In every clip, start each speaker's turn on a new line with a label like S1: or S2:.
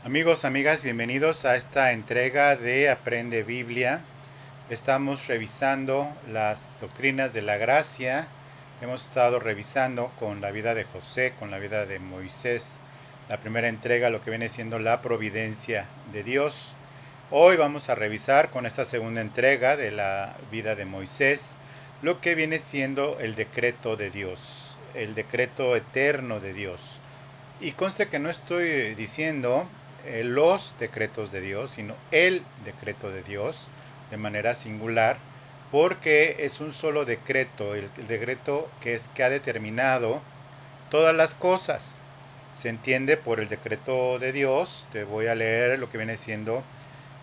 S1: Amigos, amigas, bienvenidos a esta entrega de Aprende Biblia. Estamos revisando las doctrinas de la gracia. Hemos estado revisando con la vida de José, con la vida de Moisés. La primera entrega, lo que viene siendo la providencia de Dios. Hoy vamos a revisar con esta segunda entrega de la vida de Moisés, lo que viene siendo el decreto de Dios, el decreto eterno de Dios. Y conste que no estoy diciendo los decretos de Dios, sino el decreto de Dios de manera singular, porque es un solo decreto, el decreto que ha determinado todas las cosas. Se entiende por el decreto de Dios. Te voy a leer lo que viene siendo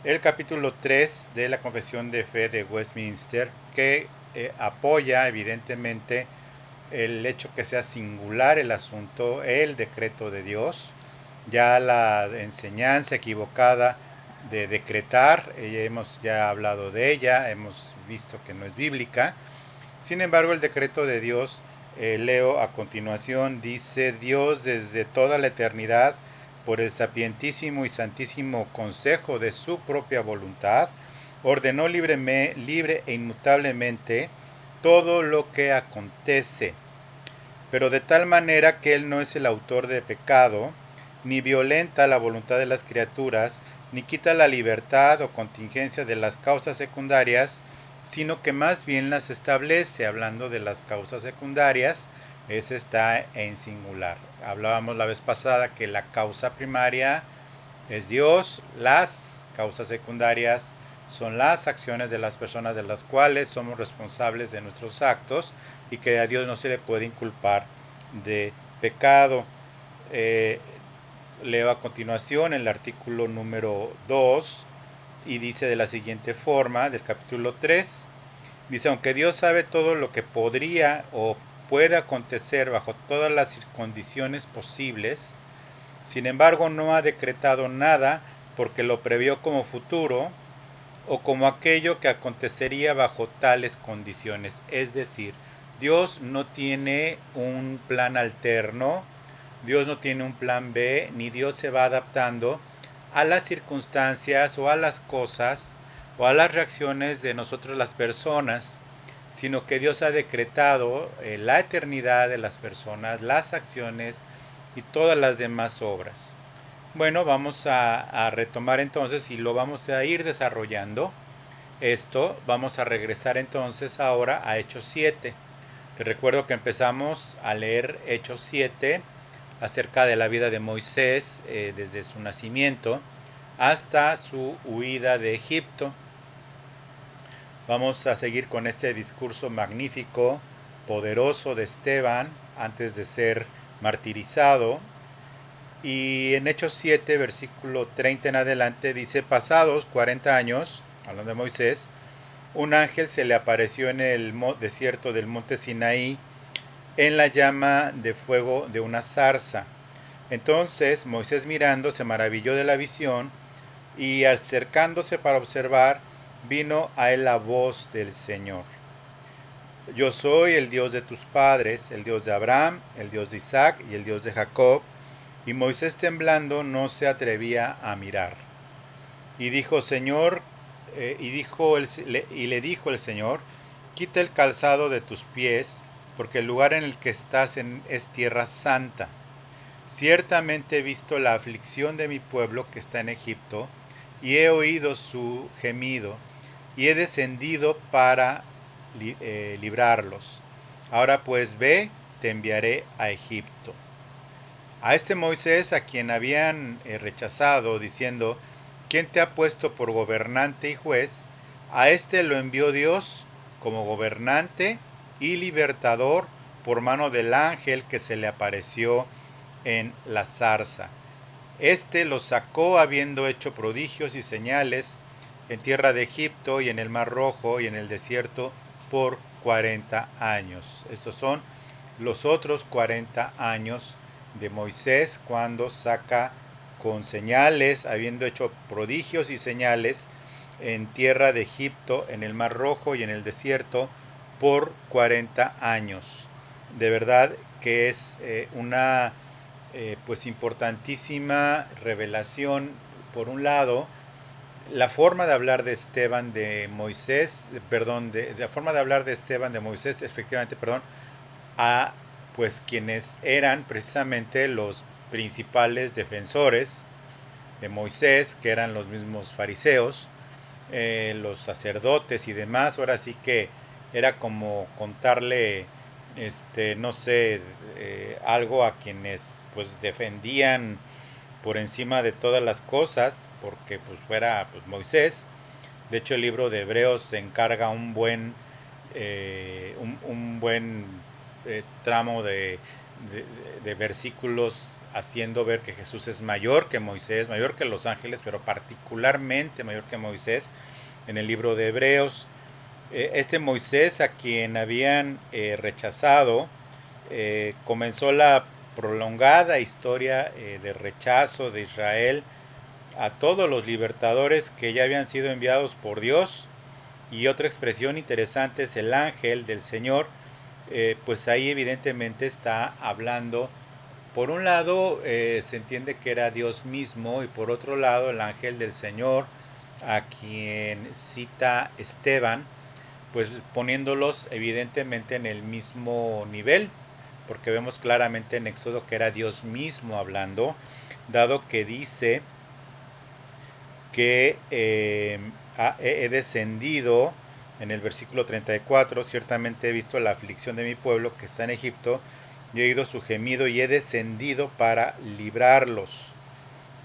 S1: el capítulo 3 de la Confesión de Fe de Westminster, que apoya evidentemente el hecho que sea singular el asunto, el decreto de Dios. Ya la enseñanza equivocada de decretar, hemos ya hablado de ella, hemos visto que no es bíblica. Sin embargo, el decreto de Dios, leo a continuación, dice: Dios desde toda la eternidad, por el sapientísimo y santísimo consejo de su propia voluntad, ordenó libre e inmutablemente todo lo que acontece, pero de tal manera que Él no es el autor de pecado, ni violenta la voluntad de las criaturas, ni quita la libertad o contingencia de las causas secundarias, sino que más bien las establece. Hablando de las causas secundarias, ese está en singular. Hablábamos la vez pasada que la causa primaria es Dios, las causas secundarias son las acciones de las personas de las cuales somos responsables de nuestros actos y que a Dios no se le puede inculpar de pecado. Eh, Leo a continuación el artículo número 2 y dice de la siguiente forma, del capítulo 3, dice: aunque Dios sabe todo lo que podría o puede acontecer bajo todas las condiciones posibles, sin embargo no ha decretado nada porque lo previó como futuro o como aquello que acontecería bajo tales condiciones. Es decir, Dios no tiene un plan alterno, Dios no tiene un plan B, ni Dios se va adaptando a las circunstancias o a las cosas o a las reacciones de nosotros las personas, sino que Dios ha decretado la eternidad de las personas, las acciones y todas las demás obras. Bueno, vamos a retomar entonces y lo vamos a ir desarrollando. Esto vamos a regresar entonces ahora a Hechos 7. Te recuerdo que empezamos a leer Hechos 7 acerca de la vida de Moisés, desde su nacimiento hasta su huida de Egipto. Vamos a seguir con este discurso magnífico, poderoso de Esteban antes de ser martirizado. Y en Hechos 7, versículo 30 en adelante, dice: pasados 40 años, hablando de Moisés, un ángel se le apareció en el desierto del monte Sinaí en la llama de fuego de una zarza. Entonces Moisés, mirando, se maravilló de la visión, y acercándose para observar, vino a él la voz del Señor: yo soy el Dios de tus padres, el Dios de Abraham, el Dios de Isaac y el Dios de Jacob. Y Moisés, temblando, no se atrevía a mirar. Y dijo: Señor, y le dijo el Señor: quita el calzado de tus pies, porque el lugar en el que estás es tierra santa. Ciertamente he visto la aflicción de mi pueblo que está en Egipto, y he oído su gemido, y he descendido para librarlos. Ahora pues ve, te enviaré a Egipto. A este Moisés, a quien habían rechazado, diciendo: ¿quién te ha puesto por gobernante y juez? A este lo envió Dios como gobernante y libertador por mano del ángel que se le apareció en la zarza. Este lo sacó habiendo hecho prodigios y señales en tierra de Egipto y en el Mar Rojo y en el desierto por 40 años. Estos son los otros 40 años de Moisés, cuando saca con señales, habiendo hecho prodigios y señales en tierra de Egipto, en el Mar Rojo y en el desierto por 40 años. De verdad que es una pues importantísima revelación. Por un lado, la forma de hablar de Esteban de Moisés, perdón, de la forma de hablar de Esteban de Moisés, efectivamente, perdón, a pues quienes eran precisamente los principales defensores de Moisés, que eran los mismos fariseos, los sacerdotes y demás. Ahora sí que era como contarle, no sé, algo a quienes pues defendían por encima de todas las cosas, porque pues fuera pues, Moisés. De hecho, el libro de Hebreos se encarga un buen tramo de versículos haciendo ver que Jesús es mayor que Moisés, mayor que los ángeles, pero particularmente mayor que Moisés en el libro de Hebreos. Este Moisés a quien habían rechazado, comenzó la prolongada historia de rechazo de Israel a todos los libertadores que ya habían sido enviados por Dios. Y otra expresión interesante es el ángel del Señor. Pues ahí evidentemente está hablando, por un lado se entiende que era Dios mismo, y por otro lado el ángel del Señor, a quien cita Esteban, pues poniéndolos evidentemente en el mismo nivel, porque vemos claramente en Éxodo que era Dios mismo hablando, dado que dice que he descendido, en el versículo 34, ciertamente he visto la aflicción de mi pueblo que está en Egipto, y he oído su gemido y he descendido para librarlos.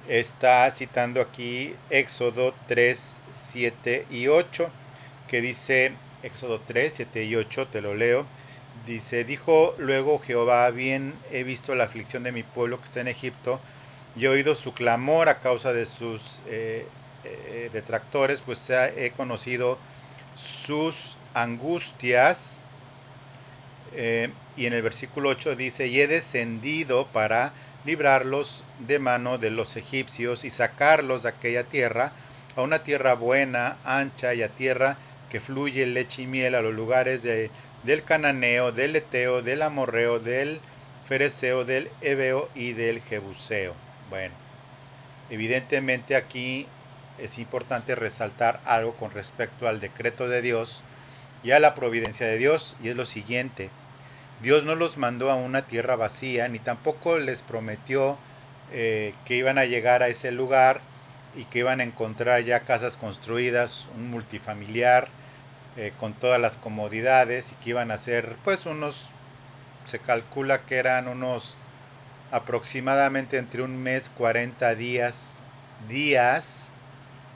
S1: Está citando aquí Éxodo 3, 7 y 8, que dice, Éxodo 3, 7 y 8, te lo leo. Dice, dijo luego Jehová, bien he visto la aflicción de mi pueblo que está en Egipto, y he oído su clamor a causa de sus detractores, pues he conocido sus angustias. Y en el versículo 8 dice, y he descendido para librarlos de mano de los egipcios y sacarlos de aquella tierra a una tierra buena, ancha, y a tierra que fluye leche y miel, a los lugares del cananeo, del eteo, del amorreo, del fereceo, del heveo y del jebuseo. Bueno, evidentemente aquí es importante resaltar algo con respecto al decreto de Dios y a la providencia de Dios, y es lo siguiente: Dios no los mandó a una tierra vacía, ni tampoco les prometió que iban a llegar a ese lugar y que iban a encontrar ya casas construidas, un multifamiliar con todas las comodidades, y que iban a ser pues se calcula que eran unos aproximadamente entre un mes, 40 días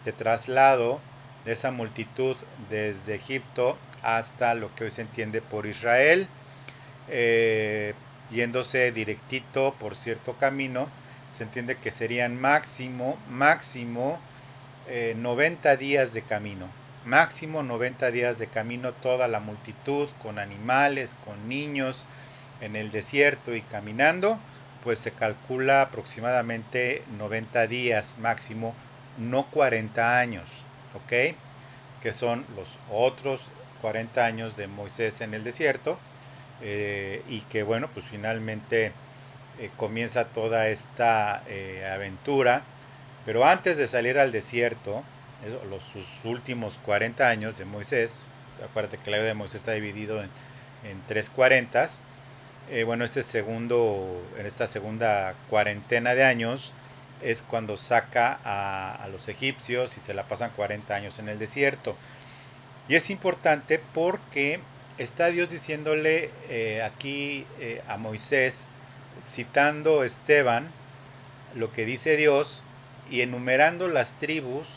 S1: de traslado de esa multitud desde Egipto hasta lo que hoy se entiende por Israel, yéndose directito por cierto camino. Se entiende que serían máximo 90 días de camino. Máximo 90 días de camino, toda la multitud, con animales, con niños, en el desierto y caminando, pues se calcula aproximadamente 90 días máximo, no 40 años, ¿ok? Que son los otros 40 años de Moisés en el desierto, y que bueno, pues finalmente comienza toda esta aventura. Pero antes de salir al desierto, sus últimos 40 años de Moisés, acuérdate que la vida de Moisés está dividido en tres cuarentas. Bueno, en esta segunda cuarentena de años es cuando saca a los egipcios y se la pasan 40 años en el desierto. Y es importante porque está Dios diciéndole aquí a Moisés, citando Esteban, lo que dice Dios, y enumerando las tribus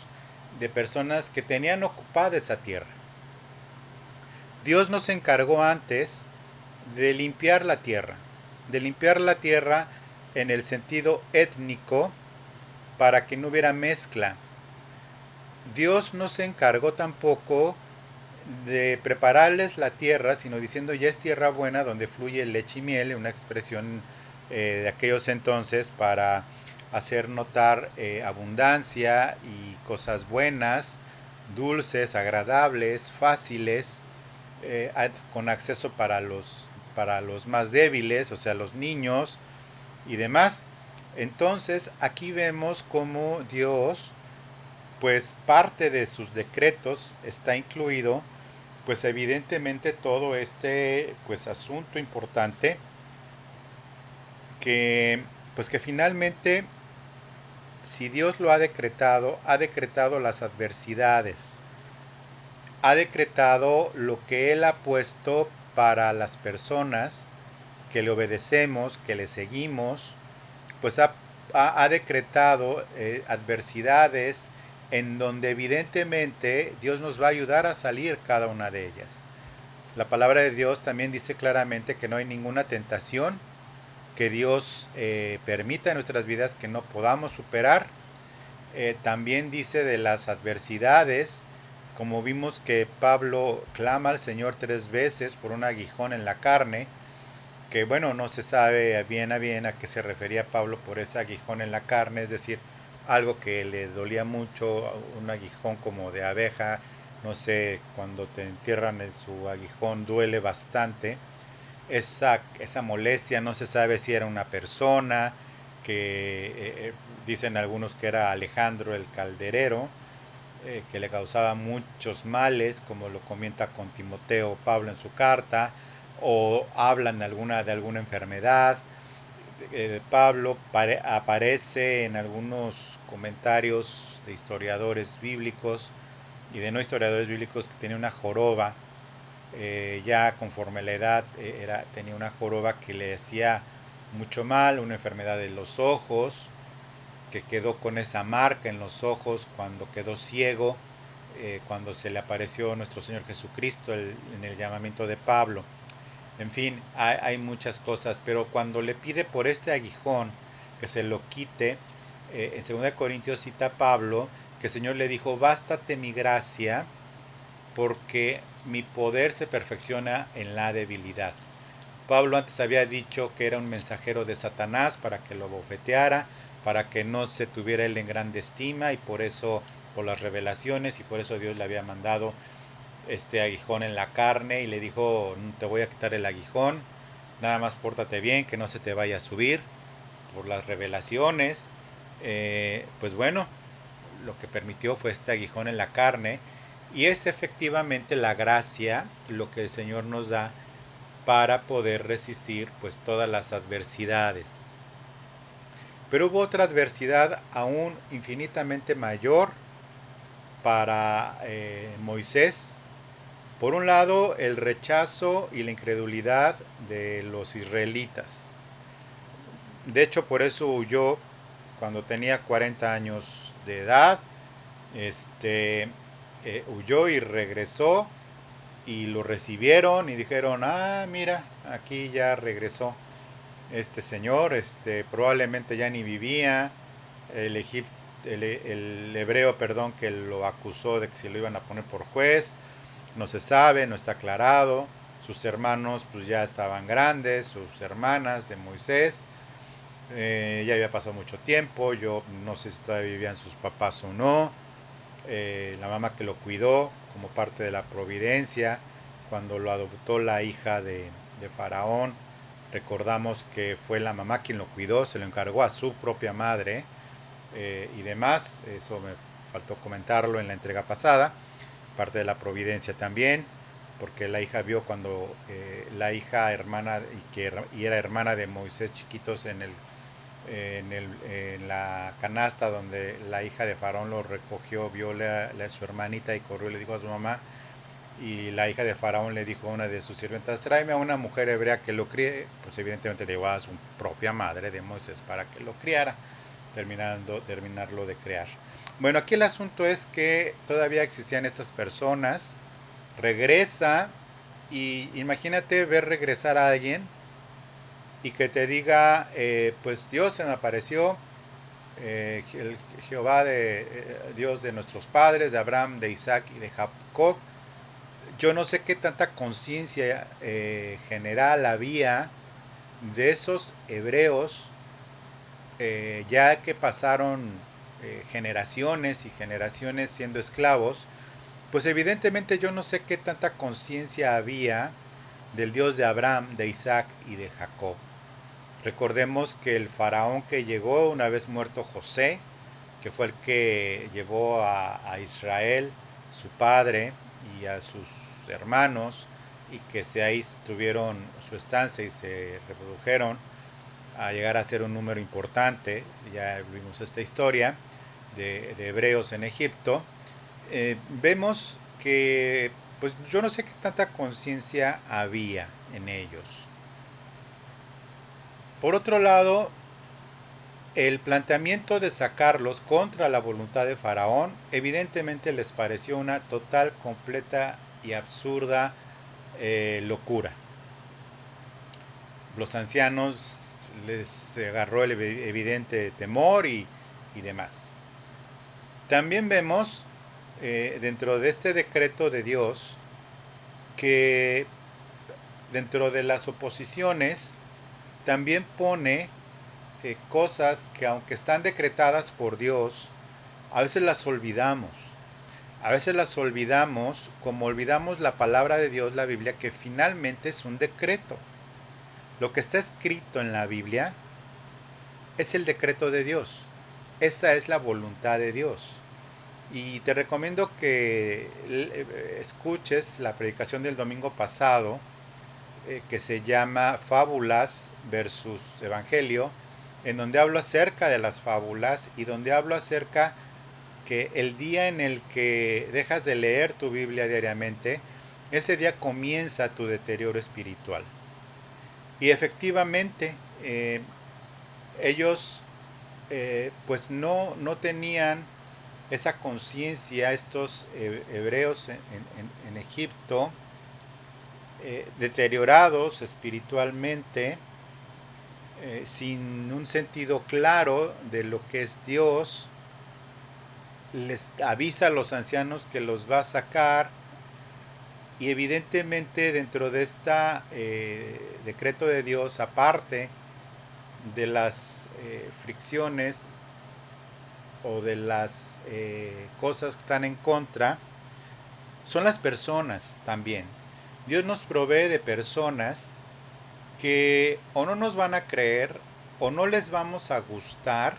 S1: de personas que tenían ocupada esa tierra. Dios nos encargó antes de limpiar la tierra en el sentido étnico, para que no hubiera mezcla. Dios no se encargó tampoco de prepararles la tierra, sino diciendo, ya es tierra buena donde fluye leche y miel, una expresión de aquellos entonces para hacer notar abundancia y cosas buenas, dulces, agradables, fáciles, con acceso para los más débiles, o sea, los niños, y demás. Entonces aquí vemos cómo Dios, pues parte de sus decretos está incluido, pues evidentemente todo este pues asunto importante que pues que finalmente si Dios lo ha decretado las adversidades, ha decretado lo que Él ha puesto para las personas que le obedecemos, que le seguimos, pues ha decretado adversidades en donde evidentemente Dios nos va a ayudar a salir cada una de ellas. La palabra de Dios también dice claramente que no hay ninguna tentación que Dios permita en nuestras vidas que no podamos superar. También dice de las adversidades, como vimos que Pablo clama al Señor 3 veces por un aguijón en la carne, que bueno, no se sabe bien a qué se refería Pablo por ese aguijón en la carne, es decir, algo que le dolía mucho, un aguijón como de abeja, no sé, cuando te entierran en su aguijón duele bastante. Esa molestia no se sabe si era una persona, que dicen algunos que era Alejandro el Calderero, que le causaba muchos males, como lo comenta con Timoteo Pablo en su carta, o hablan de alguna enfermedad. Pablo aparece en algunos comentarios de historiadores bíblicos y de no historiadores bíblicos que tenía una joroba, ya conforme la edad tenía una joroba que le hacía mucho mal, una enfermedad de los ojos, que quedó con esa marca en los ojos cuando quedó ciego, cuando se le apareció nuestro Señor Jesucristo en el llamamiento de Pablo. En fin, hay muchas cosas, pero cuando le pide por este aguijón que se lo quite, en 2 Corintios cita Pablo que el Señor le dijo, bástate mi gracia, porque mi poder se perfecciona en la debilidad. Pablo antes había dicho que era un mensajero de Satanás para que lo bofeteara, para que no se tuviera él en grande estima, y por eso, por las revelaciones, y por eso Dios le había mandado este aguijón en la carne y le dijo, te voy a quitar el aguijón, nada más pórtate bien, que no se te vaya a subir, por las revelaciones. Pues bueno, lo que permitió fue este aguijón en la carne, y es efectivamente la gracia lo que el Señor nos da para poder resistir pues todas las adversidades. Pero hubo otra adversidad aún infinitamente mayor para Moisés. Por un lado, el rechazo y la incredulidad de los israelitas. De hecho, por eso huyó cuando tenía 40 años de edad. Huyó y regresó, y lo recibieron y dijeron, mira, aquí ya regresó este señor, probablemente ya ni vivía, el, el hebreo, perdón, que lo acusó de que se lo iban a poner por juez, no se sabe, no está aclarado. Sus hermanos pues ya estaban grandes, sus hermanas de Moisés, ya había pasado mucho tiempo, yo no sé si todavía vivían sus papás o no. La mamá que lo cuidó como parte de la providencia, cuando lo adoptó la hija de Faraón, recordamos que fue la mamá quien lo cuidó, se lo encargó a su propia madre, y demás, eso me faltó comentarlo en la entrega pasada, parte de la providencia también, porque la hija vio cuando la hija hermana y era hermana de Moisés chiquitos en la canasta donde la hija de Faraón lo recogió, vio su hermanita y corrió y le dijo a su mamá, y la hija de Faraón le dijo a una de sus sirvientas, tráeme a una mujer hebrea que lo críe, pues evidentemente le llevó a su propia madre de Moisés para que lo criara, terminarlo de crear. Bueno, aquí el asunto es que todavía existían estas personas, regresa, y imagínate ver regresar a alguien y que te diga, pues Dios se me apareció, el Jehová Dios de nuestros padres, de Abraham, de Isaac y de Jacob. Yo no sé qué tanta conciencia general había de esos hebreos, ya que pasaron generaciones y generaciones siendo esclavos, pues evidentemente yo no sé qué tanta conciencia había del Dios de Abraham, de Isaac y de Jacob. Recordemos que el faraón que llegó una vez muerto José, que fue el que llevó a Israel, su padre y a sus hermanos, y que ahí tuvieron su estancia y se reprodujeron a llegar a ser un número importante. Ya vimos esta historia de hebreos en Egipto. Vemos que pues yo no sé qué tanta conciencia había en ellos. Por otro lado, el planteamiento de sacarlos contra la voluntad de Faraón evidentemente les pareció una total, completa y absurda locura. Los ancianos les agarró el evidente temor y demás. También vemos dentro de este decreto de Dios que dentro de las oposiciones también pone cosas que aunque están decretadas por Dios, a veces las olvidamos. A veces las olvidamos como olvidamos la palabra de Dios, la Biblia, que finalmente es un decreto. Lo que está escrito en la Biblia es el decreto de Dios. Esa es la voluntad de Dios. Y te recomiendo que escuches la predicación del domingo pasado, que se llama Fábulas versus Evangelio, en donde hablo acerca de las fábulas y donde hablo acerca que el día en el que dejas de leer tu Biblia diariamente, ese día comienza tu deterioro espiritual. Y efectivamente, ellos pues no tenían esa conciencia, estos hebreos en Egipto, deteriorados espiritualmente, sin un sentido claro de lo que es Dios. Les avisa a los ancianos que los va a sacar, y evidentemente dentro de este decreto de Dios, aparte de las fricciones o de las cosas que están en contra, son las personas también. Dios nos provee de personas que o no nos van a creer, o no les vamos a gustar,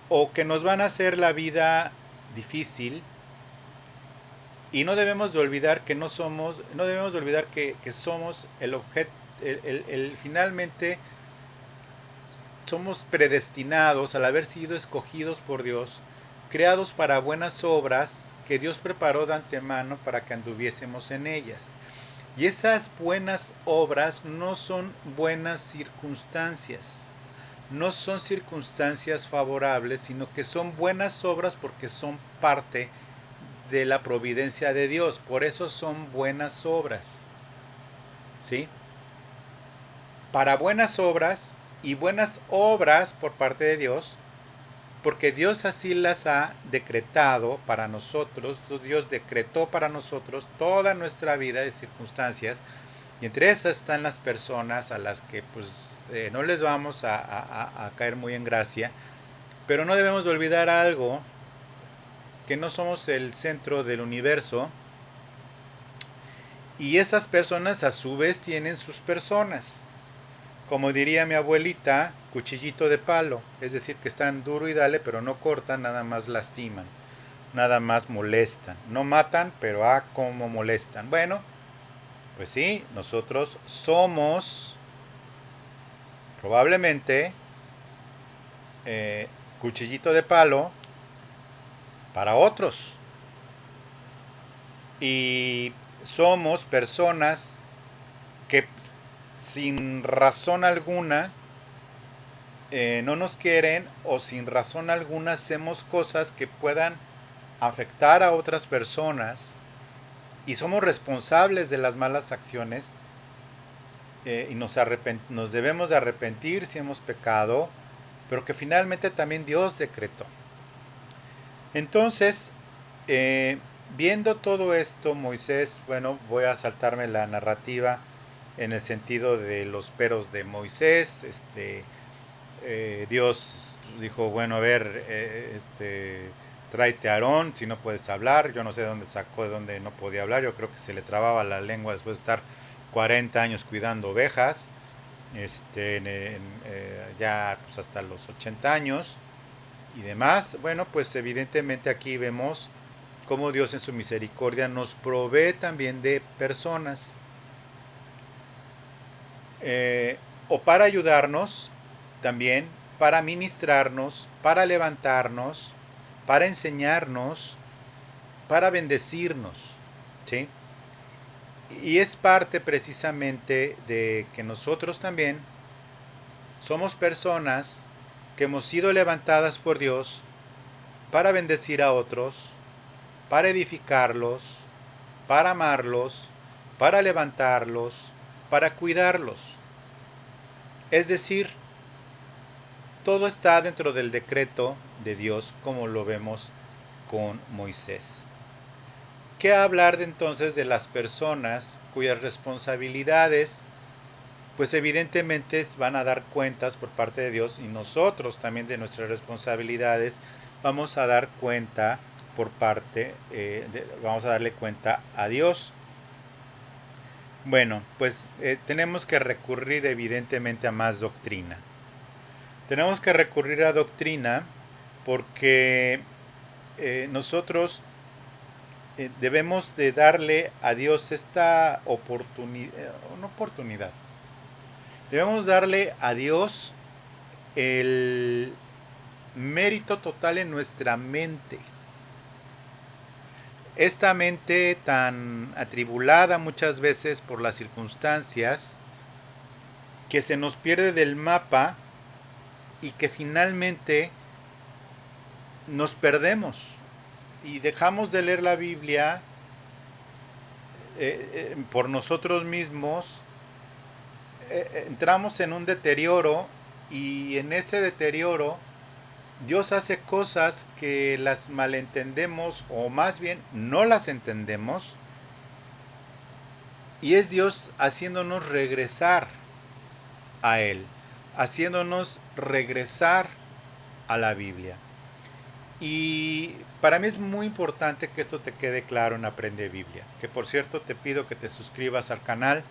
S1: o que nos van a hacer la vida difícil. Y no debemos de olvidar que no debemos de olvidar que somos el objeto, finalmente somos predestinados al haber sido escogidos por Dios, creados para buenas obras que Dios preparó de antemano para que anduviésemos en ellas. Y esas buenas obras no son buenas circunstancias, no son circunstancias favorables, sino que son buenas obras porque son parte de la providencia de Dios. Por eso son buenas obras, ¿sí? Para buenas obras y buenas obras por parte de Dios, porque Dios así las ha decretado para nosotros. Dios decretó para nosotros toda nuestra vida de circunstancias, y entre esas están las personas a las que pues no les vamos a caer muy en gracia, pero no debemos de olvidar algo, que no somos el centro del universo, y esas personas a su vez tienen sus personas. Como diría mi abuelita, cuchillito de palo, es decir, que están duro y dale, pero no cortan, nada más lastiman, nada más molestan. No matan, pero cómo molestan. Bueno, pues sí, nosotros somos probablemente cuchillito de palo para otros. Y somos personas que sin razón alguna no nos quieren, o sin razón alguna hacemos cosas que puedan afectar a otras personas, y somos responsables de las malas acciones, y nos debemos de arrepentir si hemos pecado, pero que finalmente también Dios decretó. Entonces, viendo todo esto, Moisés, bueno, voy a saltarme la narrativa en el sentido de los peros de Moisés. Dios dijo, bueno, a ver, tráete a Aarón, si no puedes hablar. Yo no sé de dónde sacó, de dónde no podía hablar. Yo creo que se le trababa la lengua después de estar 40 años cuidando ovejas. ya pues, hasta los 80 años y demás. Bueno, pues evidentemente aquí vemos cómo Dios en su misericordia nos provee también de personas, eh, o para ayudarnos también, para ministrarnos, para levantarnos, para enseñarnos, para bendecirnos, ¿sí? Y es parte precisamente de que nosotros también somos personas que hemos sido levantadas por Dios para bendecir a otros, para edificarlos, para amarlos, para levantarlos, para cuidarlos. Es decir, todo está dentro del decreto de Dios como lo vemos con Moisés. ¿Qué hablar de entonces de las personas cuyas responsabilidades pues evidentemente van a dar cuentas por parte de Dios y nosotros también de nuestras responsabilidades vamos a dar cuenta por parte, vamos a darle cuenta a Dios? Bueno, pues tenemos que recurrir evidentemente a más doctrina. Tenemos que recurrir a doctrina porque nosotros debemos de darle a Dios esta oportunidad. Debemos darle a Dios el mérito total en nuestra mente. Esta mente tan atribulada muchas veces por las circunstancias, que se nos pierde del mapa y que finalmente nos perdemos y dejamos de leer la Biblia por nosotros mismos, entramos en un deterioro y en ese deterioro Dios hace cosas que las malentendemos o más bien no las entendemos y es Dios haciéndonos regresar a Él, haciéndonos regresar a la Biblia. Y para mí es muy importante que esto te quede claro en Aprende Biblia. Que por cierto te pido que te suscribas al canal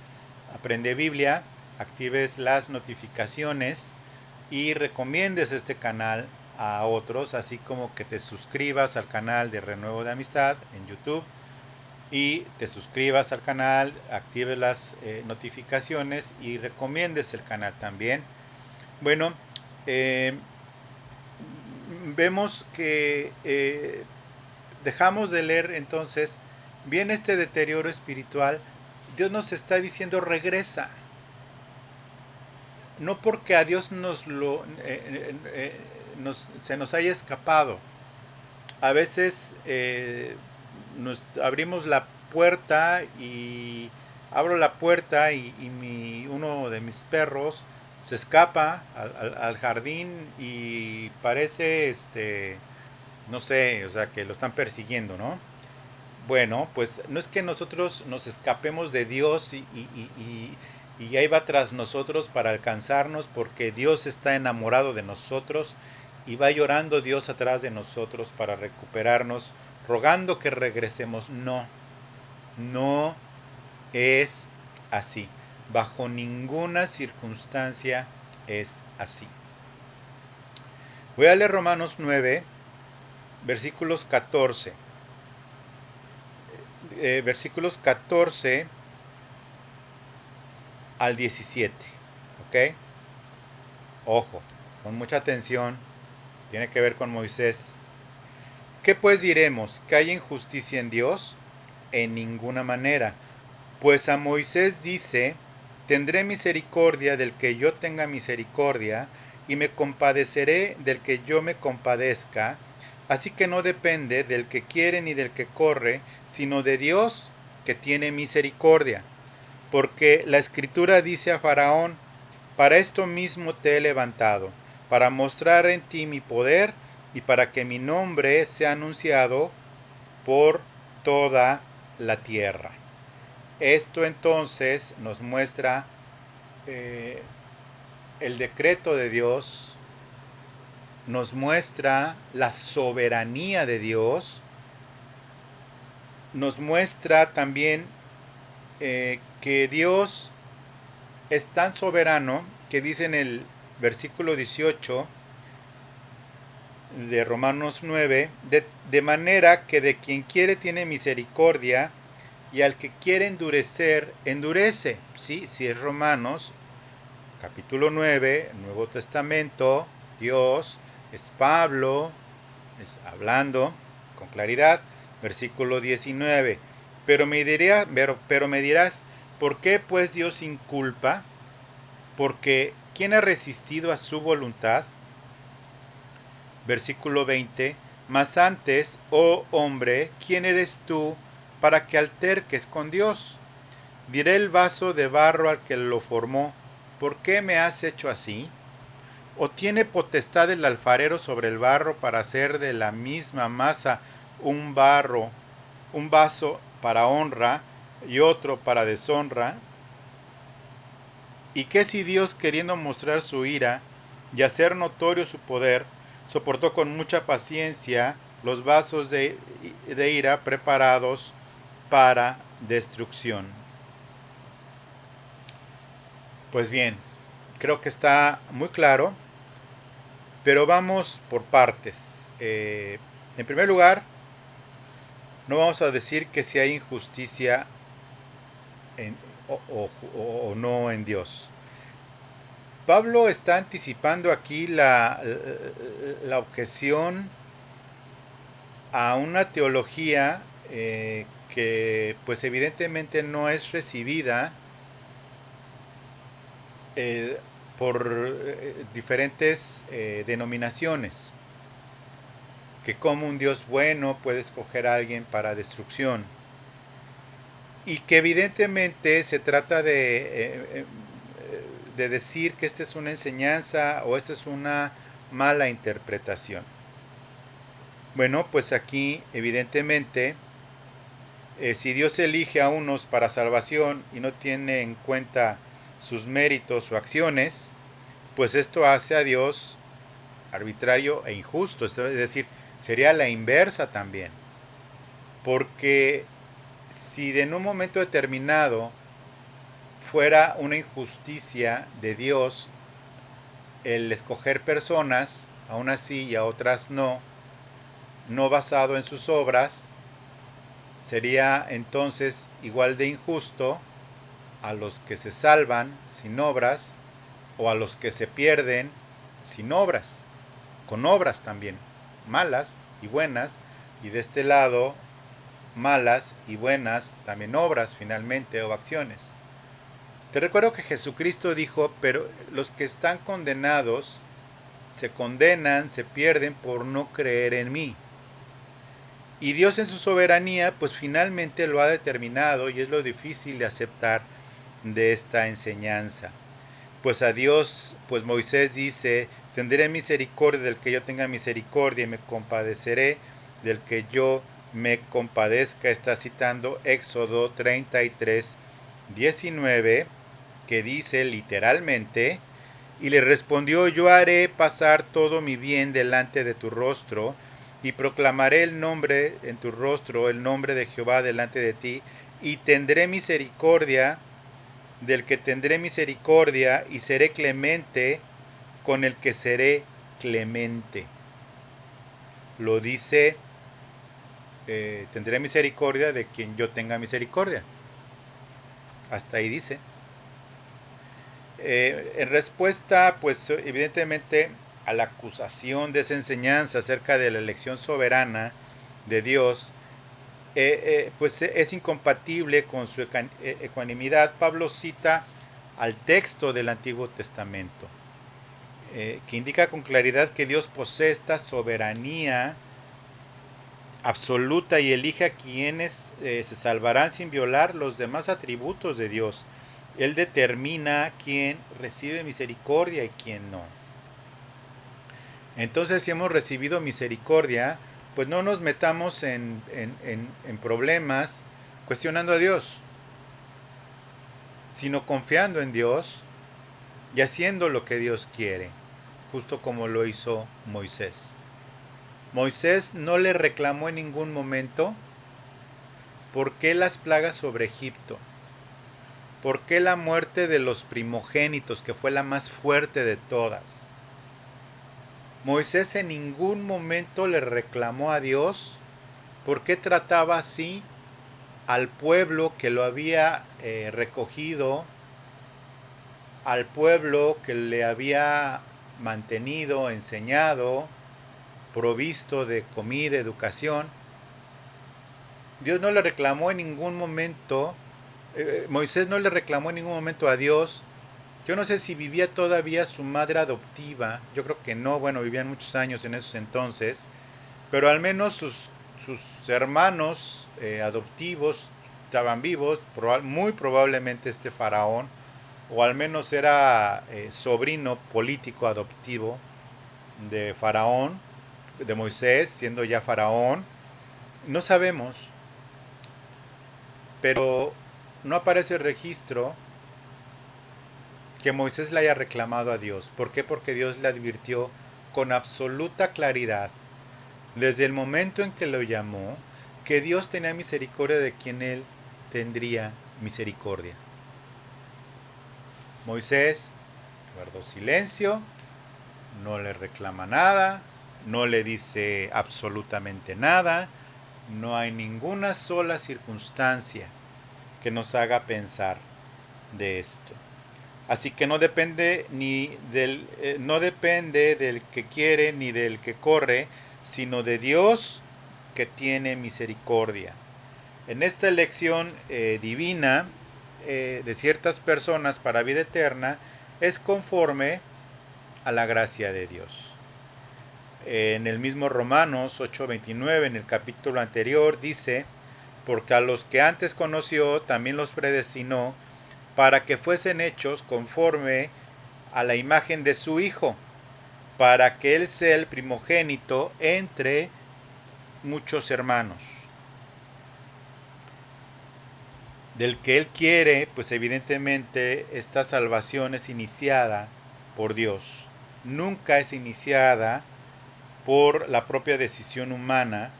S1: Aprende Biblia, actives las notificaciones y recomiendes este canal a otros, así como que te suscribas al canal de Renuevo de Amistad en YouTube y te suscribas al canal, actives las notificaciones y recomiendes el canal también. Bueno, vemos que dejamos de leer entonces, viene este deterioro espiritual, Dios nos está diciendo regresa. No porque a Dios se nos haya escapado. A veces nos abrimos la puerta y abro la puerta y uno de mis perros se escapa al jardín y parece, no sé, o sea, que lo están persiguiendo, ¿no? Bueno, pues no es que nosotros nos escapemos de Dios y ahí va tras nosotros para alcanzarnos porque Dios está enamorado de nosotros y va llorando Dios atrás de nosotros para recuperarnos, rogando que regresemos. No, no es así. Bajo ninguna circunstancia es así. Voy a leer Romanos 9, versículos 14. Versículos 14 al 17. ¿Ok? Ojo, con mucha atención. Tiene que ver con Moisés. ¿Qué pues diremos? ¿Que hay injusticia en Dios? En ninguna manera. Pues a Moisés dice, tendré misericordia del que yo tenga misericordia, y me compadeceré del que yo me compadezca. Así que no depende del que quiere ni del que corre, sino de Dios que tiene misericordia. Porque la Escritura dice a Faraón, para esto mismo te he levantado, para mostrar en ti mi poder y para que mi nombre sea anunciado por toda la tierra. Esto entonces nos muestra el decreto de Dios, nos muestra la soberanía de Dios, nos muestra también que Dios es tan soberano que dice en el versículo 18 de Romanos 9, de manera que de quien quiere tiene misericordia, y al que quiere endurecer, endurece. ¿Sí? Si es Romanos, capítulo 9, Nuevo Testamento, Dios, es Pablo, es hablando con claridad, versículo 19. Pero me dirás, ¿por qué pues Dios inculpa? Porque ¿quién ha resistido a su voluntad? Versículo 20. Mas antes, oh hombre, ¿quién eres tú para que alterques con Dios? Diré el vaso de barro al que lo formó, ¿por qué me has hecho así? ¿O tiene potestad el alfarero sobre el barro para hacer de la misma masa un barro, un vaso para honra y otro para deshonra? ¿Y qué si Dios, queriendo mostrar su ira y hacer notorio su poder, soportó con mucha paciencia los vasos de ira preparados para destrucción? Pues bien, creo que está muy claro, pero vamos por partes. En primer lugar, no vamos a decir que si hay injusticia en, o no en Dios. Pablo está anticipando aquí la objeción a una teología que pues evidentemente no es recibida eh, por diferentes denominaciones, que como un Dios bueno puede escoger a alguien para destrucción, y que evidentemente se trata de decir que esta es una enseñanza o esta es una mala interpretación. Bueno, pues aquí evidentemente si Dios elige a unos para salvación y no tiene en cuenta sus méritos o acciones, pues esto hace a Dios arbitrario e injusto. Es decir, sería la inversa también. Porque si en un momento determinado fuera una injusticia de Dios el escoger personas, a unas sí y a otras no, no basado en sus obras, sería entonces igual de injusto a los que se salvan sin obras o a los que se pierden sin obras, con obras también, malas y buenas, y de este lado malas y buenas también obras finalmente o acciones. Te recuerdo que Jesucristo dijo, pero los que están condenados se condenan, se pierden por no creer en mí. Y Dios en su soberanía pues finalmente lo ha determinado, y es lo difícil de aceptar de esta enseñanza. Pues a Dios, pues Moisés dice, tendré misericordia del que yo tenga misericordia y me compadeceré del que yo me compadezca. Está citando Éxodo 33, 19, que dice literalmente, y le respondió, yo haré pasar todo mi bien delante de tu rostro, y proclamaré el nombre en tu rostro, el nombre de Jehová delante de ti, y tendré misericordia del que tendré misericordia, y seré clemente con el que seré clemente. Lo dice, tendré misericordia de quien yo tenga misericordia. Hasta ahí dice. En respuesta, pues evidentemente a la acusación de esa enseñanza acerca de la elección soberana de Dios, pues es incompatible con su ecuanimidad. Pablo cita al texto del Antiguo Testamento, que indica con claridad que Dios posee esta soberanía absoluta y elige a quienes se salvarán sin violar los demás atributos de Dios. Él determina quién recibe misericordia y quién no. Entonces, si hemos recibido misericordia, pues no nos metamos en problemas cuestionando a Dios, sino confiando en Dios y haciendo lo que Dios quiere, justo como lo hizo Moisés. Moisés no le reclamó en ningún momento por qué las plagas sobre Egipto. ¿Por qué la muerte de los primogénitos, que fue la más fuerte de todas? Moisés en ningún momento le reclamó a Dios por qué trataba así al pueblo que lo había recogido, al pueblo que le había mantenido, enseñado, provisto de comida, educación. Dios no le reclamó en ningún momento, Moisés no le reclamó en ningún momento a Dios. Yo no sé si vivía todavía su madre adoptiva, yo creo que no, bueno, vivían muchos años en esos entonces, pero al menos sus hermanos adoptivos estaban vivos, muy probablemente este faraón, o al menos era sobrino político adoptivo de faraón, de Moisés, siendo ya faraón. No sabemos, pero no aparece el registro que Moisés le haya reclamado a Dios. ¿Por qué? Porque Dios le advirtió con absoluta claridad, desde el momento en que lo llamó, que Dios tenía misericordia de quien él tendría misericordia. Moisés guardó silencio, no le reclama nada, no le dice absolutamente nada, no hay ninguna sola circunstancia que nos haga pensar de esto. Así que no depende no depende del que quiere ni del que corre, sino de Dios que tiene misericordia. En esta elección divina de ciertas personas para vida eterna es conforme a la gracia de Dios. En el mismo Romanos 8:29, en el capítulo anterior, dice: porque a los que antes conoció también los predestinó para que fuesen hechos conforme a la imagen de su Hijo, para que él sea el primogénito entre muchos hermanos. Del que él quiere, pues evidentemente esta salvación es iniciada por Dios. Nunca es iniciada por la propia decisión humana,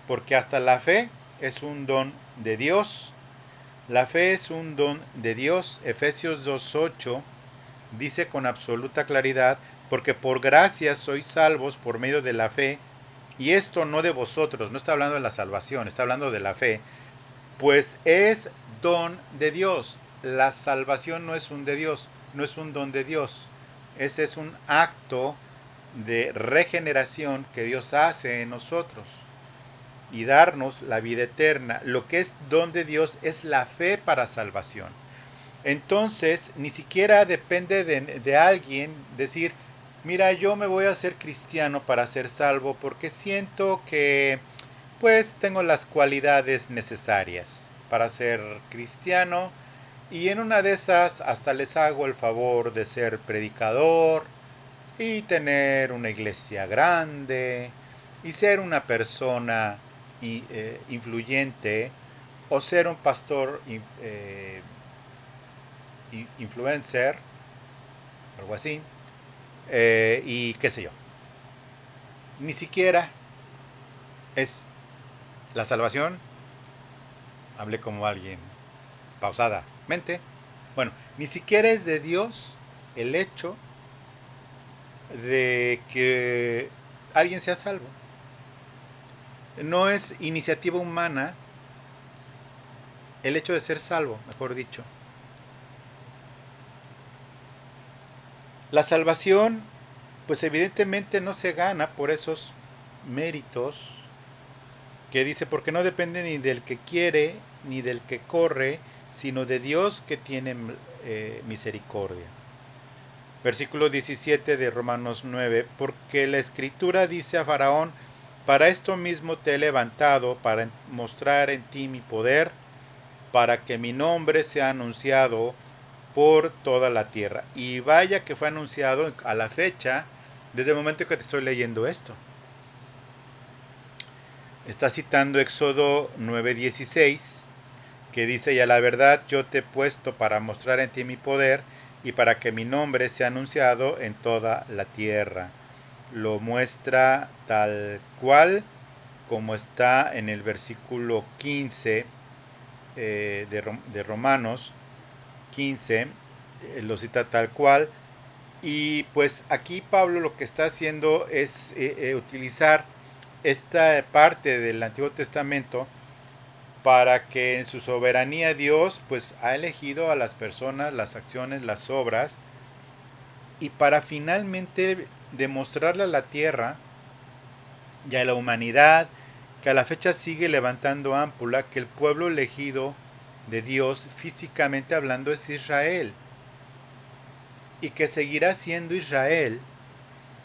S1: porque hasta la fe es un don de Dios. La fe es un don de Dios. Efesios 2:8 dice con absoluta claridad: porque por gracia sois salvos por medio de la fe, y esto no de vosotros. No está hablando de la salvación, está hablando de la fe, pues es don de Dios. La salvación no es un de Dios, no es un don de Dios. Ese es un acto de regeneración que Dios hace en nosotros y darnos la vida eterna. Lo que es don de Dios es la fe para salvación. Entonces, ni siquiera depende de alguien decir: mira, yo me voy a hacer cristiano para ser salvo porque siento que pues tengo las cualidades necesarias para ser cristiano, y en una de esas hasta les hago el favor de ser predicador y tener una iglesia grande y ser una persona influyente, o ser un pastor influencer, algo así, y qué sé yo. Ni siquiera es la salvación. Hablé como alguien pausadamente. Bueno, ni siquiera es de Dios el hecho de que alguien sea salvo. No es iniciativa humana el hecho de ser salvo, mejor dicho. La salvación, pues evidentemente no se gana por esos méritos que dice: porque no depende ni del que quiere ni del que corre, sino de Dios que tiene misericordia. Versículo 17 de Romanos 9: porque la Escritura dice a Faraón: para esto mismo te he levantado, para mostrar en ti mi poder, para que mi nombre sea anunciado por toda la tierra. Y vaya que fue anunciado a la fecha, desde el momento que te estoy leyendo esto. Está citando Éxodo 9:16, que dice: y a la verdad yo te he puesto para mostrar en ti mi poder y para que mi nombre sea anunciado en toda la tierra. Lo muestra tal cual como está en el versículo 15 de Romanos, 15, lo cita tal cual. Y pues aquí Pablo lo que está haciendo es utilizar esta parte del Antiguo Testamento para que en su soberanía Dios pues ha elegido a las personas, las acciones, las obras, y para finalmente demostrarle a la tierra y a la humanidad que a la fecha sigue levantando ámpula, que el pueblo elegido de Dios físicamente hablando es Israel, y que seguirá siendo Israel,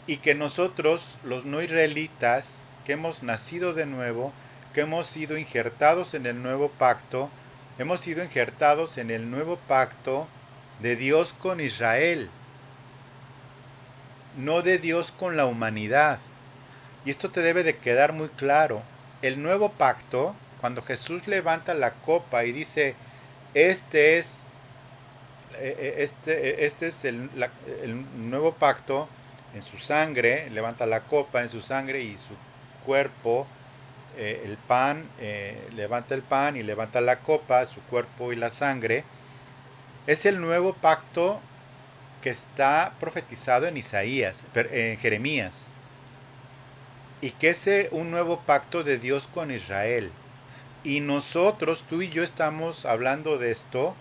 S1: y que nosotros, los no israelitas, que hemos nacido de nuevo, que hemos sido injertados en el nuevo pacto, hemos sido injertados en el nuevo pacto de Dios con Israel, no de Dios con la humanidad. Y esto te debe de quedar muy claro. El nuevo pacto, cuando Jesús levanta la copa y dice, este es, este es el nuevo pacto en su sangre, levanta la copa en su sangre y su cuerpo, el pan, levanta el pan y levanta la copa, su cuerpo y la sangre, es el nuevo pacto que está profetizado en Isaías, en Jeremías, y que es un nuevo pacto de Dios con Israel. Y nosotros, tú y yo, estamos hablando de esto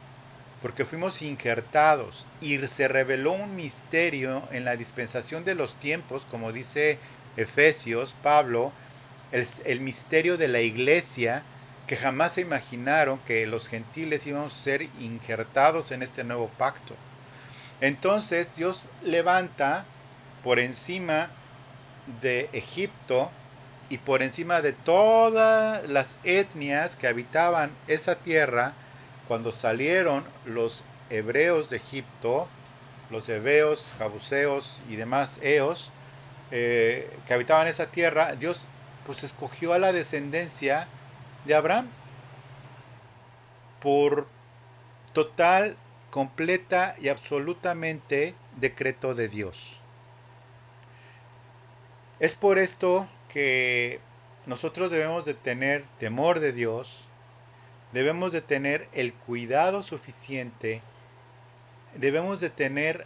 S1: porque fuimos injertados y se reveló un misterio en la dispensación de los tiempos, como dice Efesios, Pablo, el misterio de la iglesia, que jamás se imaginaron que los gentiles íbamos a ser injertados en este nuevo pacto. Entonces Dios levanta por encima de Egipto y por encima de todas las etnias que habitaban esa tierra, cuando salieron los hebreos de Egipto, los hebeos, jabuseos y demás eos, que habitaban esa tierra, Dios pues escogió a la descendencia de Abraham por total, completa y absolutamente decreto de Dios. Es por esto que nosotros debemos de tener temor de Dios, debemos de tener el cuidado suficiente, debemos de tener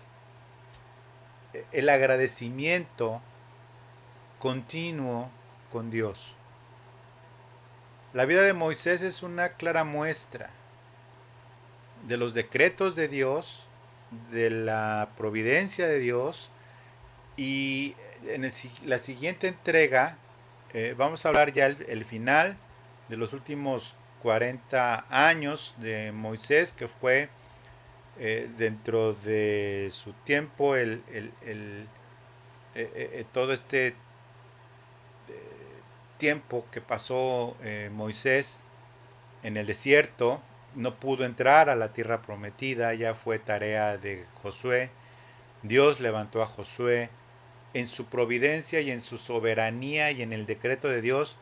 S1: el agradecimiento continuo con Dios. La vida de Moisés es una clara muestra de los decretos de Dios, de la providencia de Dios, y en la siguiente entrega vamos a hablar ya el final de los últimos 40 años de Moisés, que fue dentro de su tiempo todo este tiempo que pasó Moisés en el desierto. No pudo entrar a la tierra prometida, ya fue tarea de Josué. Dios levantó a Josué en su providencia y en su soberanía y en el decreto de Dios.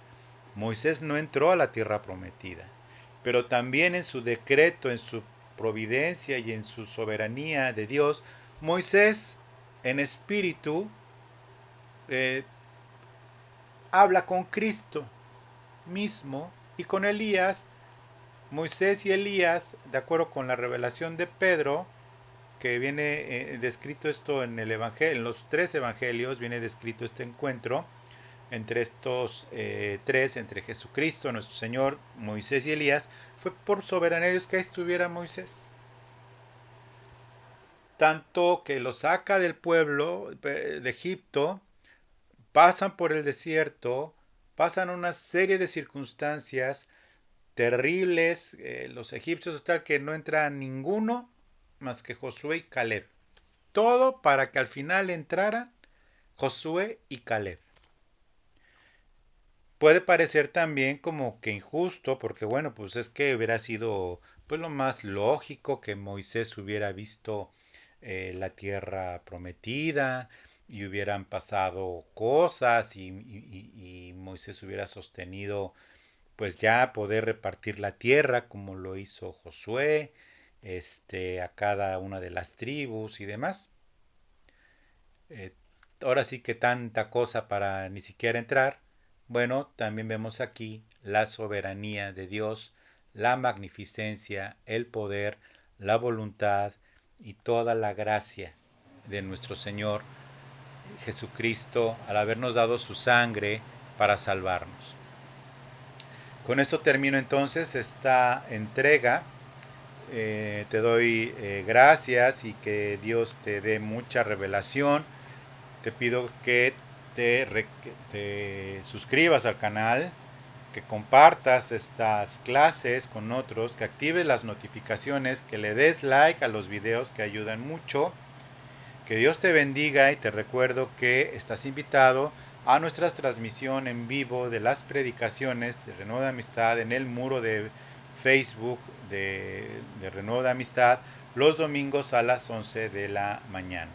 S1: Moisés no entró a la tierra prometida, pero también en su decreto, en su providencia y en su soberanía de Dios, Moisés en espíritu eh, habla con Cristo mismo y con Elías. Moisés y Elías, de acuerdo con la revelación de Pedro, que viene descrito esto en el evangelio, en los tres evangelios viene descrito este encuentro entre estos tres, entre Jesucristo, nuestro Señor, Moisés y Elías. Fue por soberanía de Dios que ahí estuviera Moisés. Tanto que lo saca del pueblo de Egipto, pasan por el desierto, pasan una serie de circunstancias terribles, los egipcios, tal que no entra ninguno más que Josué y Caleb. Todo para que al final entraran Josué y Caleb. Puede parecer también como que injusto, porque bueno, pues es que hubiera sido pues lo más lógico que Moisés hubiera visto la tierra prometida y hubieran pasado cosas y Moisés hubiera sostenido pues ya poder repartir la tierra como lo hizo Josué, a cada una de las tribus y demás. Eh, Ahora sí que tanta cosa para ni siquiera entrar. Bueno, también vemos aquí la soberanía de Dios, la magnificencia, el poder, la voluntad y toda la gracia de nuestro Señor Jesucristo al habernos dado su sangre para salvarnos. Con esto termino entonces esta entrega. Te doy gracias y que Dios te dé mucha revelación. Te pido que te suscribas al canal, que compartas estas clases con otros, que actives las notificaciones, que le des like a los videos que ayudan mucho. Que Dios te bendiga y te recuerdo que estás invitado a nuestra transmisión en vivo de las predicaciones de Renuevo de Amistad en el muro de Facebook de Renuevo de Amistad los domingos a las 11 de la mañana.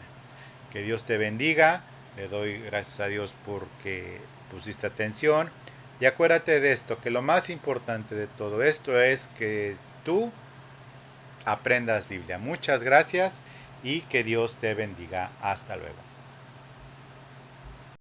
S1: Que Dios te bendiga. Le doy gracias a Dios porque pusiste atención. Y acuérdate de esto, que lo más importante de todo esto es que tú aprendas Biblia. Muchas gracias y que Dios te bendiga. Hasta luego.